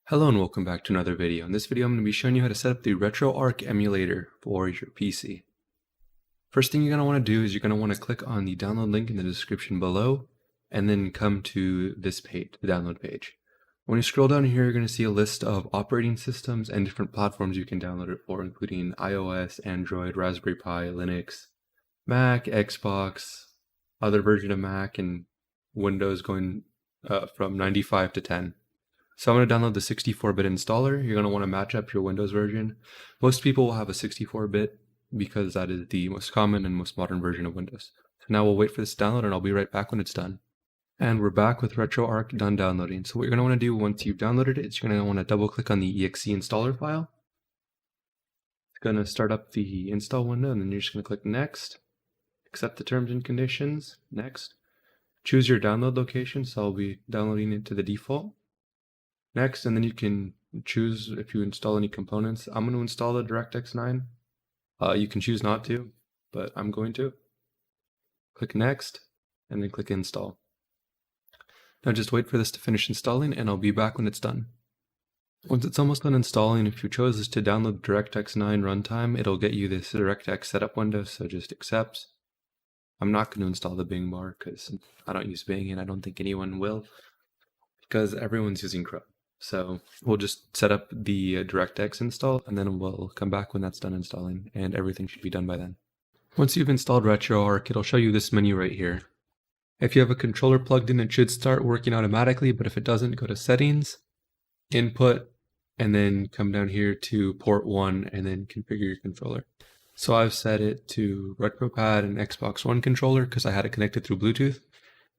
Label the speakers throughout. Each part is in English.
Speaker 1: Hello and welcome back to another video. In this video I'm going to be showing you how to set up the RetroArch emulator for your PC. First thing you're going to want to do is you're going to want to click on the download link in the description below and then come to this page, the download page. When you scroll down here, you're going to see a list of operating systems and different platforms you can download it for, including iOS, Android, Raspberry Pi, Linux, Mac, Xbox, other version of Mac, and Windows going from 95 to 10. So I'm going to download the 64-bit installer. You're going to want to match up your Windows version. Most people will have a 64-bit because that is the most common and most modern version of Windows. So now we'll wait for this to download and I'll be right back when it's done. And we're back with RetroArch done downloading. So what you're going to want to do once you've downloaded it is you're going to want to double click on the exe installer file. It's going to start up the install window and then you're just going to click next, accept the terms and conditions, next. Choose your download location, so I'll be downloading it to the default. Next, and then you can choose if you install any components. I'm going to install the DirectX 9. You can choose not to, but I'm going to. Click next, and then click install. Now just wait for this to finish installing, and I'll be back when it's done. Once it's almost done installing, if you chose to download DirectX 9 runtime, it'll get you this DirectX setup window, so just accept. I'm not going to install the Bing bar because I don't use Bing, and I don't think anyone will, because everyone's using Chrome. So we'll just set up the DirectX install and then we'll come back when that's done installing and everything should be done by then. Once you've installed RetroArch, it'll show you this menu right here. If you have a controller plugged in, it should start working automatically, but if it doesn't, go to Settings, Input, and then come down here to Port 1 and then configure your controller. So I've set it to RetroPad and Xbox One controller because I had it connected through Bluetooth,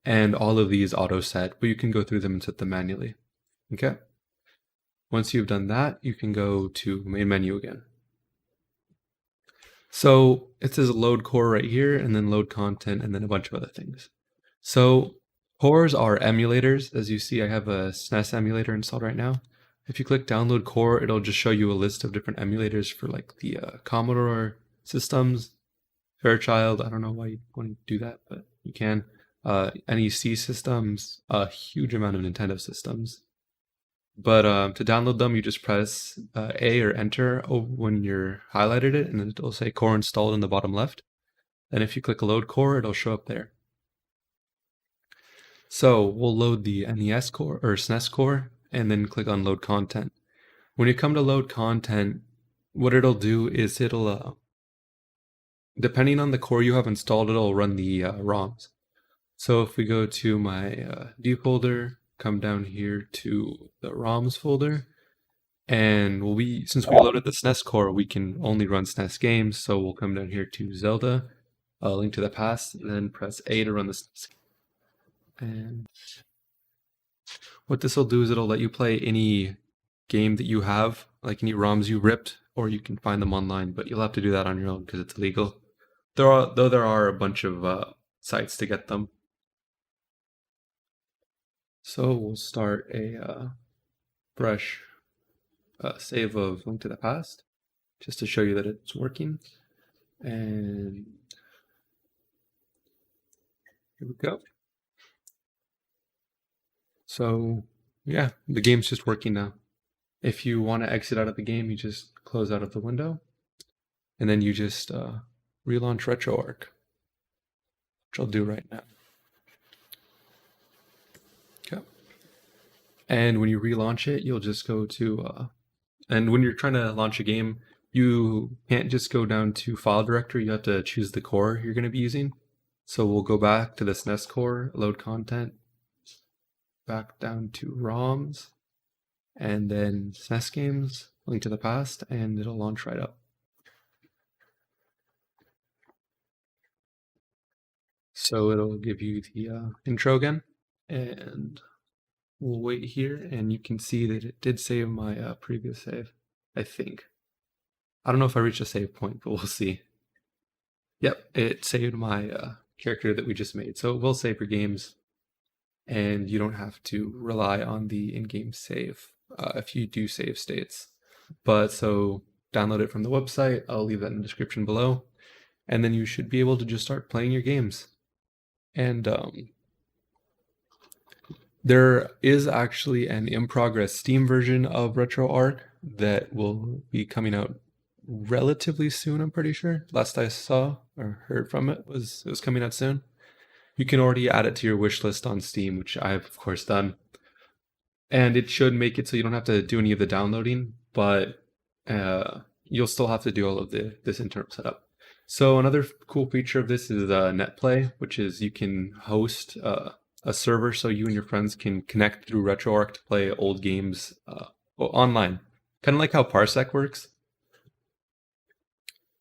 Speaker 1: and all of these auto set, but you can go through them and set them manually. Okay? Once you've done that, you can go to main menu again. So it says load core right here and then load content and then a bunch of other things. So cores are emulators. As you see, I have a SNES emulator installed right now. If you click download core, it'll just show you a list of different emulators for like the Commodore systems, Fairchild. I don't know why you want to do that, but you can. NEC systems, a huge amount of Nintendo systems. But to download them, you just press A or Enter when you're highlighted it, and then it'll say core installed in the bottom left. And if you click load core, it'll show up there. So we'll load the NES core or SNES core, and then click on load content. When you come to load content, what it'll do is it'll, depending on the core you have installed, it'll run the ROMs. So if we go to my D folder, come down here to the ROMs folder, and since we loaded the SNES core, we can only run SNES games, so we'll come down here to Zelda, Link to the Past, and then press A to run the SNES game. And what this will do is it'll let you play any game that you have, like any ROMs you ripped, or you can find them online, but you'll have to do that on your own because it's illegal. Though there are a bunch of sites to get them. So we'll start a fresh save of Link to the Past, just to show you that it's working. And here we go. So yeah, the game's just working now. If you want to exit out of the game, you just close out of the window, and then you just relaunch RetroArch, which I'll do right now. Okay. And when you relaunch it, you'll just go to, and when you're trying to launch a game, you can't just go down to file directory, you have to choose the core you're going to be using. So we'll go back to the SNES core, load content, back down to ROMs, and then SNES games, Link to the Past, and it'll launch right up. So it'll give you the intro again, and we'll wait here, and you can see that it did save my previous save, I think. I don't know if I reached a save point, but we'll see. Yep, it saved my character that we just made. So it will save your games, and you don't have to rely on the in-game save if you do save states. But so download it from the website. I'll leave that in the description below. And then you should be able to just start playing your games. And There is actually an in-progress Steam version of RetroArch that will be coming out relatively soon, I'm pretty sure. Last I saw or heard from it was coming out soon. You can already add it to your wish list on Steam, which I have of course done. And it should make it so you don't have to do any of the downloading, but you'll still have to do all of this internal setup. So another cool feature of this is NetPlay, which is you can host a server so you and your friends can connect through RetroArch to play old games online, kind of like how Parsec works.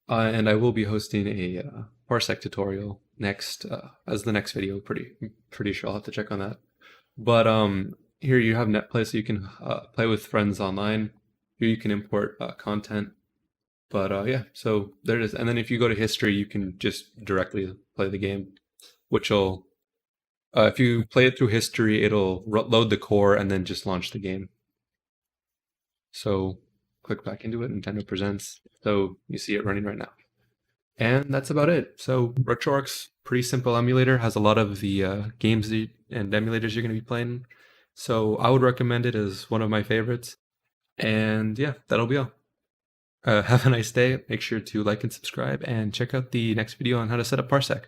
Speaker 1: And I will be hosting a Parsec tutorial next as the next video. Pretty sure I'll have to check on that. But here you have NetPlay, so you can play with friends online. Here you can import content. But yeah, so there it is. And then if you go to history, you can just directly play the game, which will, if you play it through history, it'll load the core and then just launch the game. So click back into it, Nintendo Presents. So you see it running right now. And that's about it. So RetroArch's pretty simple emulator, has a lot of the games and emulators you're going to be playing. So I would recommend it as one of my favorites. And yeah, that'll be all. Have a nice day. Make sure to like and subscribe and check out the next video on how to set up Parsec.